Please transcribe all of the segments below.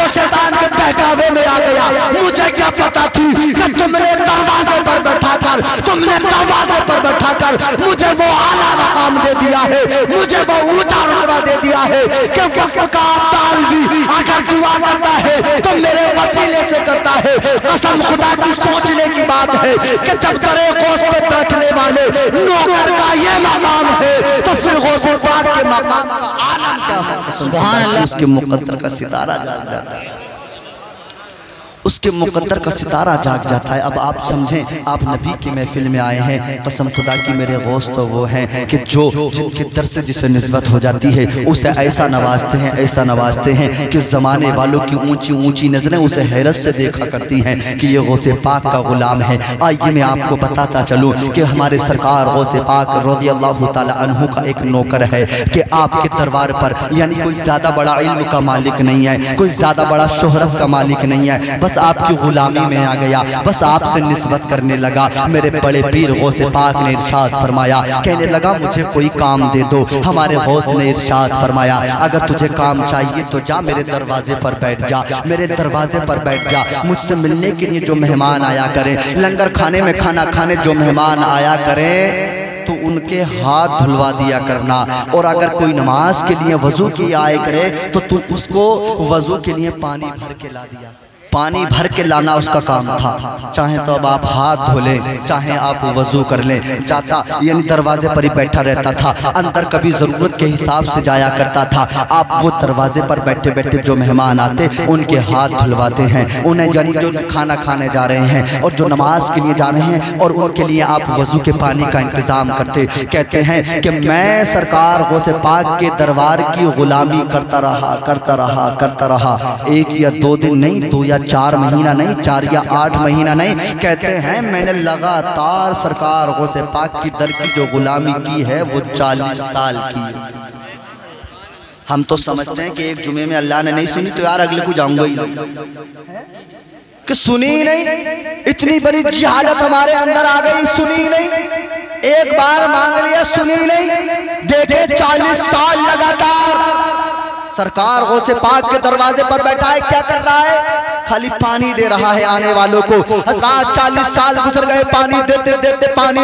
وہ شیطان کے بہکاوے میں آ گیا. مجھے کیا پتا تھی کہ تم نے دروازے پر بیٹھا کر مجھے وہ اعلیٰ مقام دے دیا ہے, مجھے وہ اونچا رتبہ دے دیا ہے کہ وقت کا ابدال بھی اگر دعا کرتا ہے تو میرے وسیلے سے کرتا ہے. قسم خدا کی سوچنے کی بات ہے کہ جب درے غوث پہ بیٹھنے والے نوکر کا یہ مقام ہے تو پھر غوث پاک کے مقام کا عالم کیا ہوتا ہے. سبحان اللہ. اس کے مقدر کا ستارہ جاگ جاتا ہے, اس کے مقدر کا ستارہ جاگ جاتا ہے. اب آپ سمجھیں, آپ نبی کی محفل میں آئے ہیں. قسم خدا کی میرے غوث تو وہ ہیں کہ جن کے در سے جسے نسبت ہو جاتی ہے اسے ایسا نوازتے ہیں کہ زمانے والوں کی اونچی اونچی نظریں اسے حیرت سے دیکھا کرتی ہیں کہ یہ غوث پاک کا غلام ہے. آئیے میں آپ کو بتاتا چلوں کہ ہمارے سرکار غوث پاک رضی اللہ تعالی عنہ کا ایک نوکر ہے کہ آپ کے دربار پر یعنی کوئی زیادہ بڑا علم کا مالک نہیں ہے, کوئی زیادہ بڑا شہرت کا مالک نہیں ہے, بس آپ کی غلامی میں آ گیا, بس آپ سے نسبت کرنے لگا. میرے بڑے پیر غوث پاک نے ارشاد فرمایا, کہنے لگا مجھے کوئی کام دے دو. ہمارے غوث نے ارشاد فرمایا اگر تجھے کام چاہیے تو جا میرے دروازے پر بیٹھ جا, میرے دروازے پر بیٹھ جا. مجھ سے ملنے کے لیے جو مہمان آیا کریں, لنگر کھانے میں کھانا کھانے جو مہمان آیا کریں تو ان کے ہاتھ دھلوا دیا کرنا, اور اگر کوئی نماز کے لیے وضو کی آئے کرے تو تم اس کو وضو کے لیے پانی بھر کے لا دیا. پانی بھر کے لانا اس کا کام تھا. چاہیں تو اب آپ ہاتھ دھو لیں, چاہیں آپ وضو کر لیں. جاتا یعنی دروازے پر ہی بیٹھا رہتا تھا, اندر کبھی ضرورت کے حساب سے جایا کرتا تھا. آپ وہ دروازے پر بیٹھے بیٹھے جو مہمان آتے ان کے ہاتھ دھلواتے ہیں, انہیں یعنی جو کھانا کھانے جا رہے ہیں اور جو نماز کے لیے جا رہے ہیں, اور ان کے لیے آپ وضو کے پانی کا انتظام کرتے. کہتے ہیں کہ میں سرکار غوث پاک کے دربار کی غلامی کرتا رہا. ایک یا دو دن نہیں, 2 یا 4 مہینہ نہیں, 4 یا 8 مہینہ نہیں. کہتے ہیں میں نے لگاتار سرکار غوث پاک کی در کی جو غلامی کی ہے وہ 40 سال کی. ہم تو سمجھتے ہیں کہ ایک جمعے میں اللہ نے نہیں سنی تو یار اگلے کو جاؤں گا ہی کہ سنی نہیں. اتنی بڑی جہالت ہمارے اندر آ گئی, سنی نہیں. ایک بار مانگ لیا, سنی نہیں. دیکھیں 40 سال لگاتار سرکار غوث پاک کے دروازے پر بیٹھا ہے. کیا کر رہا ہے؟ خالی پانی دے رہا ہے آنے والوں کو. حضرات 40 سال گزر گئے, پانی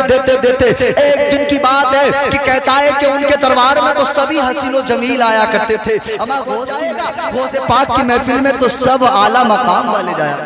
دیتے. ایک دن کی بات ہے کہ کہتا ہے کہ ان کے دربار میں تو سبھی حسین و جمیل آیا کرتے تھے, اما غوث پاک کی محفل میں تو سب اعلیٰ مقام والے جایا.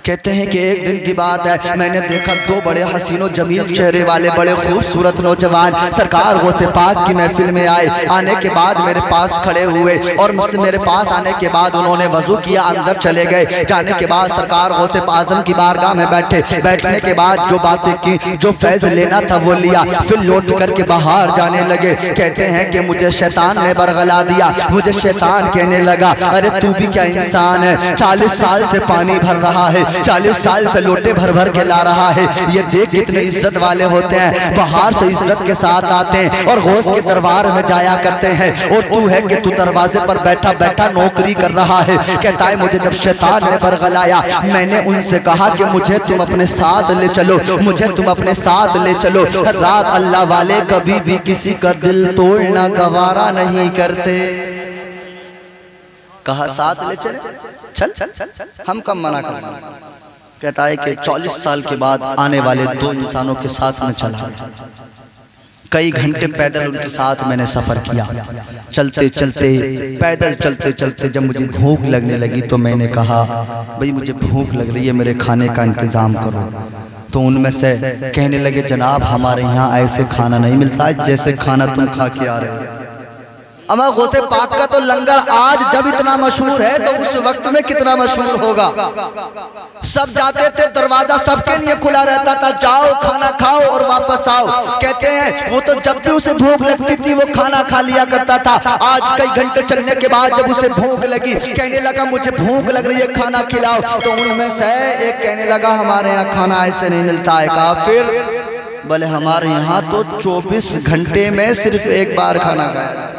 کہتے ہیں کہ ایک دن کی بات ہے, میں نے دیکھا 2 بڑے حسین و جمیل چہرے والے بڑے خوبصورت نوجوان سرکار غوث پاک کی محفل میں آئے. آنے کے بعد میرے پاس کھڑے ہوئے اور مجھ سے میرے پاس آنے کے بعد انہوں نے وضو کیا, اندر چلے گئے. جانے کے بعد سرکار غوث اعظم کی بارگاہ میں بیٹھے. بیٹھنے کے بعد جو باتیں کی, جو فیض لینا تھا وہ لیا, پھر لوٹ کر کے باہر جانے لگے. کہتے ہیں کہ مجھے شیطان نے برگلا دیا. مجھے شیطان کہنے لگا ارے تو بھی کیا انسان ہے, 40 سال سے پانی بھر رہا ہے, 40 سال سے لوٹے بھر بھر کے لا رہا ہے. یہ دیکھ کتنے عزت والے ہوتے ہیں, باہر سے عزت کے ساتھ آتے ہیں اور غوث کے دربار میں جایا کرتے ہیں, اور تو ہے کہ تو دروازے پر بیٹھا بیٹھا نوکری کر رہا ہے. کہتا ہے مجھے جب شیطان نے برگلایا, میں نے ان سے کہا کہ مجھے تم اپنے ساتھ لے چلو, مجھے تم اپنے ساتھ لے چلو. حضرات اللہ والے کبھی بھی کسی کا دل توڑنا گوارا نہیں کرتے. کہا ساتھ لے چلے, چل ہم کم منع کرنا. کہتا ہے کہ 40 سال کے بعد آنے والے 2 انسانوں کے ساتھ میں چلا. کئی گھنٹے پیدل ان کے ساتھ میں نے سفر کیا. چلتے پیدل چلتے جب مجھے بھوک لگنے لگی تو میں نے کہا بھئی مجھے بھوک لگ رہی ہے, میرے کھانے کا انتظام کرو. تو ان میں سے کہنے لگے جناب ہمارے یہاں ایسے کھانا نہیں ملتا جیسے کھانا تم کھا کے آ رہے ہیں. اما غوث پاک کا تو لنگر آج جب اتنا مشہور ہے تو اس وقت میں کتنا مشہور ہوگا. سب جاتے تھے, دروازہ سب کے لیے کھلا رہتا تھا, جاؤ کھانا کھاؤ اور واپس آؤ. کہتے ہیں وہ تو جب بھی اسے بھوک لگتی تھی وہ کھانا کھا لیا کرتا تھا. آج کئی گھنٹے چلنے کے بعد جب اسے بھوک لگی, کہنے لگا مجھے بھوک لگ رہی ہے, کھانا کھلاؤ. تو ان میں سے ایک کہنے لگا ہمارے یہاں کھانا ایسے نہیں ملتا ہے. کہا پھر بلے ہمارے یہاں تو 24 گھنٹے میں صرف ایک بار کھانا کھایا جاتا.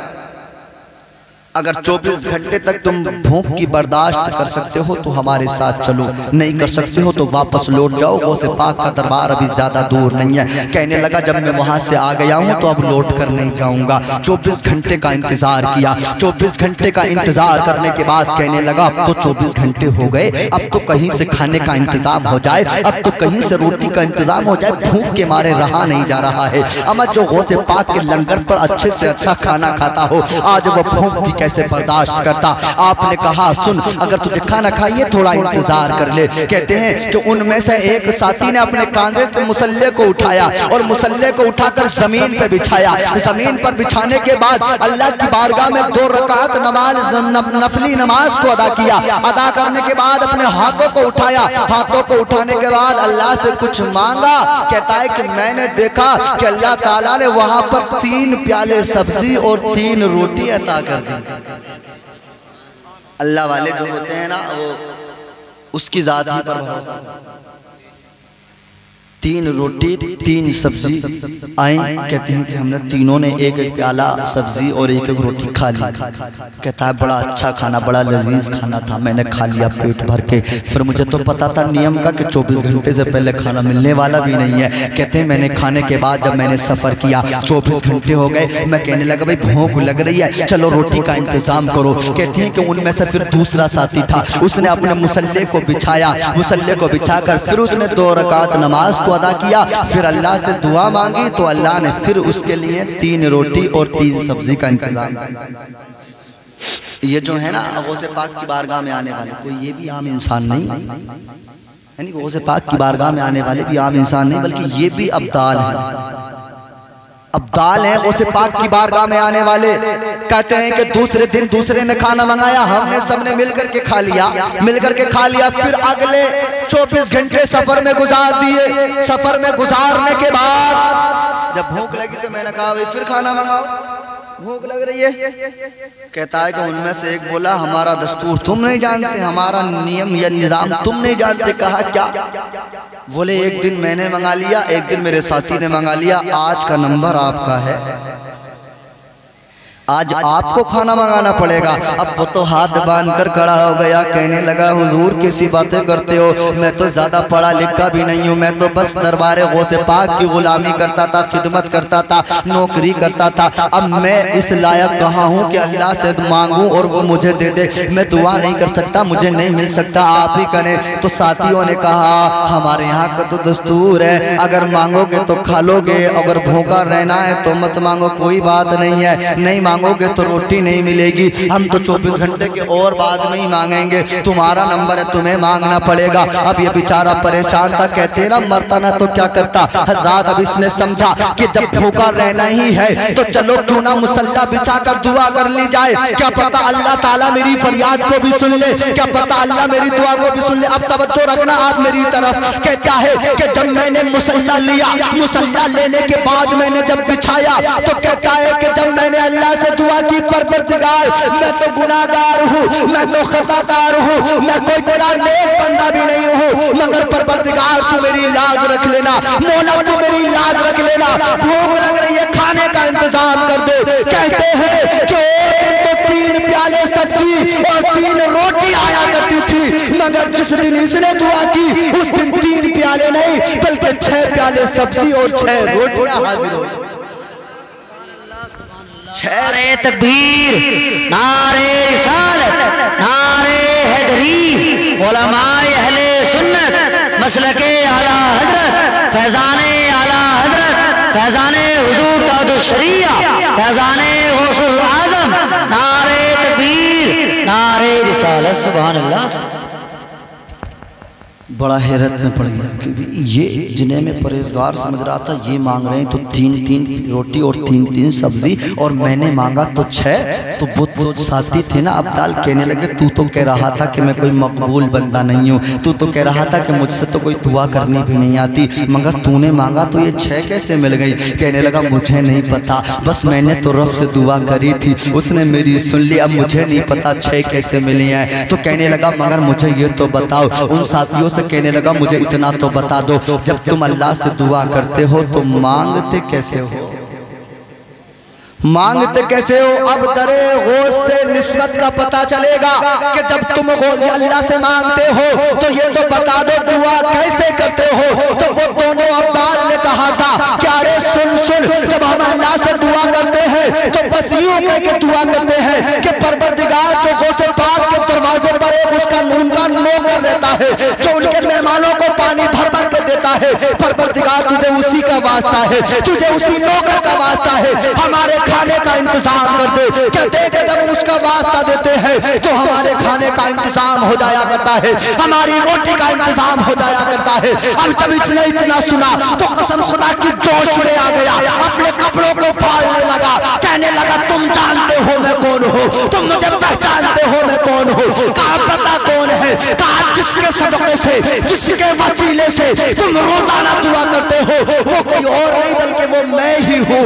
اگر 24 گھنٹے تک تم بھوک کی برداشت کر سکتے ہو تو ہمارے ساتھ چلو، نہیں کر سکتے ہو تو واپس لوٹ جاؤ، غوث پاک کا دربار ابھی زیادہ دور نہیں ہے۔ کہنے لگا جب میں وہاں سے آ گیا ہوں تو اب لوٹ کر نہیں جاؤں گا۔ 24 گھنٹے کا انتظار کیا، 24 گھنٹے کا انتظار کرنے کے بعد کہنے لگا اب تو 24 گھنٹے ہو گئے، اب تو کہیں سے کھانے کا انتظام ہو جائے، اب تو کہیں سے روٹی کا انتظام ہو جائے، بھوک کے مارے رہا نہیں جا رہا ہے۔ اما جو غوث پاک کے لنگر پر اچھے سے اچھا کھانا کھاتا ہو، آج وہ بھوک بھی کیسے برداشت کرتا۔ آپ نے کہا سن، اگر تجھے کھانا کھائیے تھوڑا انتظار کر لے۔ کہتے ہیں کہ ان میں سے ایک ساتھی نے اپنے کاندھے سے مسلح کو اٹھایا اور مسلح کو اٹھا کر زمین پہ بچھایا۔ زمین پر بچھانے کے بعد اللہ کی بارگاہ میں 2 رکعت نفلی نماز کو ادا کیا۔ ادا کرنے کے بعد اپنے ہاتھوں کو اٹھایا، ہاتھوں کو اٹھانے کے بعد اللہ سے کچھ مانگا۔ کہتا ہے کہ میں نے دیکھا کہ اللہ تعالیٰ نے وہاں پر 3 پیالے سبزی اور 3 روٹی عطا کر دی۔ اللہ والے جو ہوتے ہیں نا وہ اس کی ذات ہی پر بھروسہ، 3 روٹی 3 سبزی آئیں، کہتے ہیں کہ ہم نے تینوں نے ایک ایک پیالہ سبزی اور ایک ایک روٹی کھا لی۔ کہتا ہے بڑا اچھا کھانا، بڑا لذیذ کھانا تھا، میں نے کھا لیا پیٹ بھر کے۔ پھر مجھے تو پتا تھا نیم کا کہ 24 گھنٹے سے پہلے کھانا ملنے والا بھی نہیں ہے۔ کہتے ہیں میں نے کھانے کے بعد جب میں نے سفر کیا 24 گھنٹے ہو گئے، میں کہنے لگا بھائی بھوک لگ رہی ہے، چلو روٹی کا انتظام کرو۔ کہتے ہیں کہ ان میں سے پھر دوسرا ساتھی تھا، اس نے اپنے مسلح کو بچھایا، مسلح کو بچھا کر پھر اس نے 2 رکعت نماز کو ادا کیا، پھر اللہ سے دعا مانگی تو اللہ نے پھر اس کے لیے 3 روٹی اور 3 سبزی کا انتظام کیا۔ یہ جو ہے نا غوث پاک کی بارگاہ میں آنے والے، کوئی یہ بھی عام انسان نہیں، یعنی غوث پاک کی بارگاہ میں آنے والے بھی عام انسان نہیں بلکہ یہ بھی ابدال ہیں، ابدال ہیں غوث پاک کی بارگاہ میں آنے والے۔ کہتے ہیں کہ دوسرے دن دوسرے نے کھانا منگایا، ہم نے سب نے مل کر کے کھا لیا، پھر اگلے 24 گھنٹے سفر میں گزار دیے۔ سفر میں گزارنے کے بعد جب بھوک لگی تو میں نے کہا بھئی پھر کھانا منگاؤ، بھوک لگ رہی ہے۔ کہتا ہے کہ ان میں سے ایک بولا ہمارا دستور تم نہیں جانتے، ہمارا نیم یا نظام تم نہیں جانتے۔ کہا کیا؟ بولے ایک دن میں نے منگا لیا، ایک دن میرے ساتھی نے منگا لیا، آج کا نمبر آپ کا ہے، آج آپ کو کھانا منگانا پڑے گا۔ اب وہ تو ہاتھ باندھ کر کھڑا ہو گیا، کہنے لگا حضور کیسی باتیں کرتے ہو، میں تو زیادہ پڑھا لکھا بھی نہیں ہوں، میں تو بس دربار غوث پاک کی غلامی کرتا تھا، خدمت کرتا تھا، نوکری کرتا تھا۔ اب میں اس لائق کہاں ہوں کہ اللہ سے مانگوں اور وہ مجھے دے دے، میں دعا نہیں کر سکتا، مجھے نہیں مل سکتا، آپ ہی کریں۔ تو ساتھیوں نے کہا ہمارے یہاں کا تو دستور ہے، اگر مانگو گے تو کھا لو گے، اگر بھوکا رہنا ہے تو مت مانگو، کوئی بات نہیں ہے، نہیں مانگو گے تو روٹی نہیں ملے گی، ہم تو 24 گھنٹے کے اور بعد میں ہی مانگیں گے، تمہارا نمبر ہے تمہیں مانگنا پڑے گا۔ اب یہ بیچارہ پریشان تھا، کہتے نا مرتا نہ تو کیا کرتا۔ حضرات اب اس نے سمجھا کہ جب بھوکا رہنا ہی ہے تو چلو کیوں نہ مسلح بچھا کر دعا کر لی جائے، کیا پتا اللہ تعالیٰ میری فریاد کو بھی سن لے، کیا پتا اللہ میری دعا کو بھی سن لے۔ اب توجہ رکھنا آپ میری طرف۔ کہتا ہے کہ جب میں نے مسلح لیا، مسلح لینے کے بعد میں نے جب بچھایا تو کہتا ہے کہ جب میں نے اللہ سے دعا کی پروردگار میں تو گناہگار ہوں، میں تو خطاکار ہوں، میں کوئی تیرا نیک بندہ بھی نہیں ہوں، مگر پروردگار تو میری لاز رکھ لینا، مولا تو میری لاز رکھ لینا، بھوک لگ رہی ہے کھانے کا انتظام کر دے۔ کہتے ہیں کہ ایک دن تو 3 پیالے سبزی اور 3 روٹی آیا کرتی تھی، مگر جس دن اس نے دعا کی اس دن 3 پیالے نہیں بلکہ 6 پیالے سبزی اور 6 روٹیاں حاضر ہوئی۔ نعرے تکبیر، نعرے رسالت، نعرے حیدری، علماء اہل سنت، مسلک اعلیٰ حضرت، فیضان اعلیٰ حضرت، فیضان حضور تعدد الشریعہ، فیضان غوث العظم، نعرے تکبیر، نعرے رسالت، سبحان اللہ۔ بڑا حیرت میں پڑ گیا کہ یہ جنہیں میں پرہیزگار سمجھ رہا تھا یہ مانگ رہے ہیں تو 3 روٹی اور 3 سبزی، اور میں نے مانگا تو 6۔ تو وہ تو ساتھی تھے نا ابدال، کہنے لگے تو کہہ رہا تھا کہ میں کوئی مقبول بندہ نہیں ہوں، تو کہہ رہا تھا کہ مجھ سے تو کوئی دعا کرنی بھی نہیں آتی، مگر تو نے مانگا تو یہ 6 کیسے مل گئی؟ کہنے لگا مجھے نہیں پتا، بس میں نے تو رب سے دعا کری تھی، اس نے میری سن لی، اب مجھے نہیں پتا 6 کیسے ملی ہیں۔ تو کہنے لگا مگر مجھے یہ تو بتاؤ، ان ساتھیوں سے کہنے لگا مجھے اتنا تو بتا دو، جب تم اللہ سے دعا کرتے ہو تو مانگتے کیسے ہو؟ مانگتے کیسے ہو؟ اب درے غوث سے نسبت کا پتہ چلے گا کہ جب تم اللہ سے مانگتے ہو تو یہ تو بتا دو دعا کیسے کرتے ہو۔ تو وہ دونوں عبدال نے کہا تھا کہ ارے سن جب ہم اللہ سے دعا کرتے ہیں تو بس یوں کہہ کے دعا کرتے ہیں کہ پروردگار جو غوث پاک کے دروازے پر ایک اس کا نوکر رہتا ہے جو ان کے مہمانوں کو پانی بھر کے دیتا ہے، پروردگار تجھے اسی کا واسطہ ہے، تجھے اسی نوکر کا واسطہ ہے، ہمارے کھانے کا انتظام کر دے۔ کہتے ہیں کہ جب ہم اس کا واسطہ دیتے ہیں تو ہمارے کھانے کا انتظام ہو جایا کرتا ہے، ہماری روٹی کا انتظام ہو جایا کرتا ہے۔ اب جب اتنا سنا تو قسم خدا کی جوش میں آ گیا، اپنے کپڑوں کو پھاڑنے لگا، کہنے لگا تم جانتے ہو میں کون ہوں، تم مجھے پہچانتے ہو میں کون ہوں؟ کہا پتہ کون ہے؟ کہا جس کے صدقے سے، جس کے وسیلے سے تم روزانہ دعا کرتے ہو وہ کوئی اور نہیں بلکہ وہ میں ہی ہوں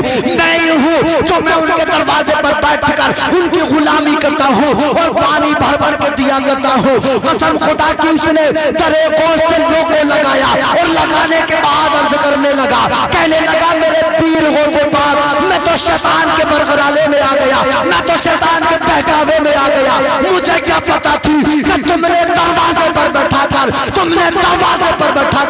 جو میں ان کے دروازے پر بیٹھ کر ان کی غلامی کرتا ہوں اور پانی بھر کے دیا کرتا ہوں۔ قسم خدا کی اس نے درے غوث سے لوگوں لگایا اور لگانے کے بعد عرض کرنے لگا، کہنے لگا میرے پیر غوث پاک میں تو شیطان کے برغرالے میں آ گیا، میں تو شیطان کے بہکاوے میں آ گیا، مجھے کیا پتا تھی کہ تم نے دروازے پر بیٹھا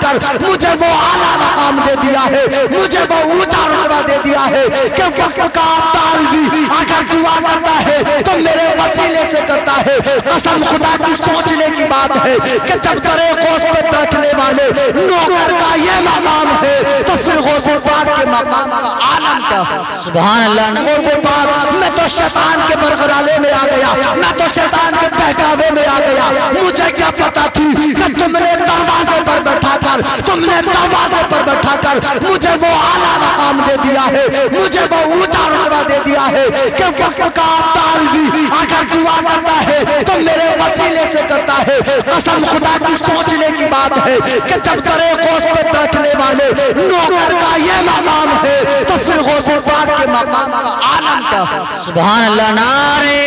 کر مجھے وہ اعلیٰ مقام دے دیا ہے، مجھے وہ اونچا رتبہ دے دیا ہے کہ وقت کا عطال بھی اگر دعا کرتا ہے تو میرے وسیلے سے کرتا ہے۔ قسم خدا کی سوچنے کی بات ہے کہ جب درے غوث پہ بیٹھنے والے نوکر کا یہ مقام ہے تو پھر غوث پاک کے مقام کا عالم کیا ہو؟ سبحان اللہ۔ غوث پاک میں تو شیطان کے برغرالے میں آ گیا، میں تو شیطان کے بہکاوے میں آ گیا، مجھے کیا پتا تھی کہ تم نے دروازے پر بیٹھا کر مجھے وہ اعلیٰ مقام دے دیا ہے، مجھے وہ اونچا رتبہ دے دیا ہے کہ وقت کا عطال بھی اگر دعا کرتا ہے تو میرے وسیلے سے کرتا ہے۔ قسم خدا کی سوچنے کی بات ہے کہ جب درے غوث پہ بیٹھنے والے نوکر کا یہ مقام ہے تو پھر غوث پاک کے مقام کا عالم کیا ہو؟ سبحان اللہ۔ نعرہ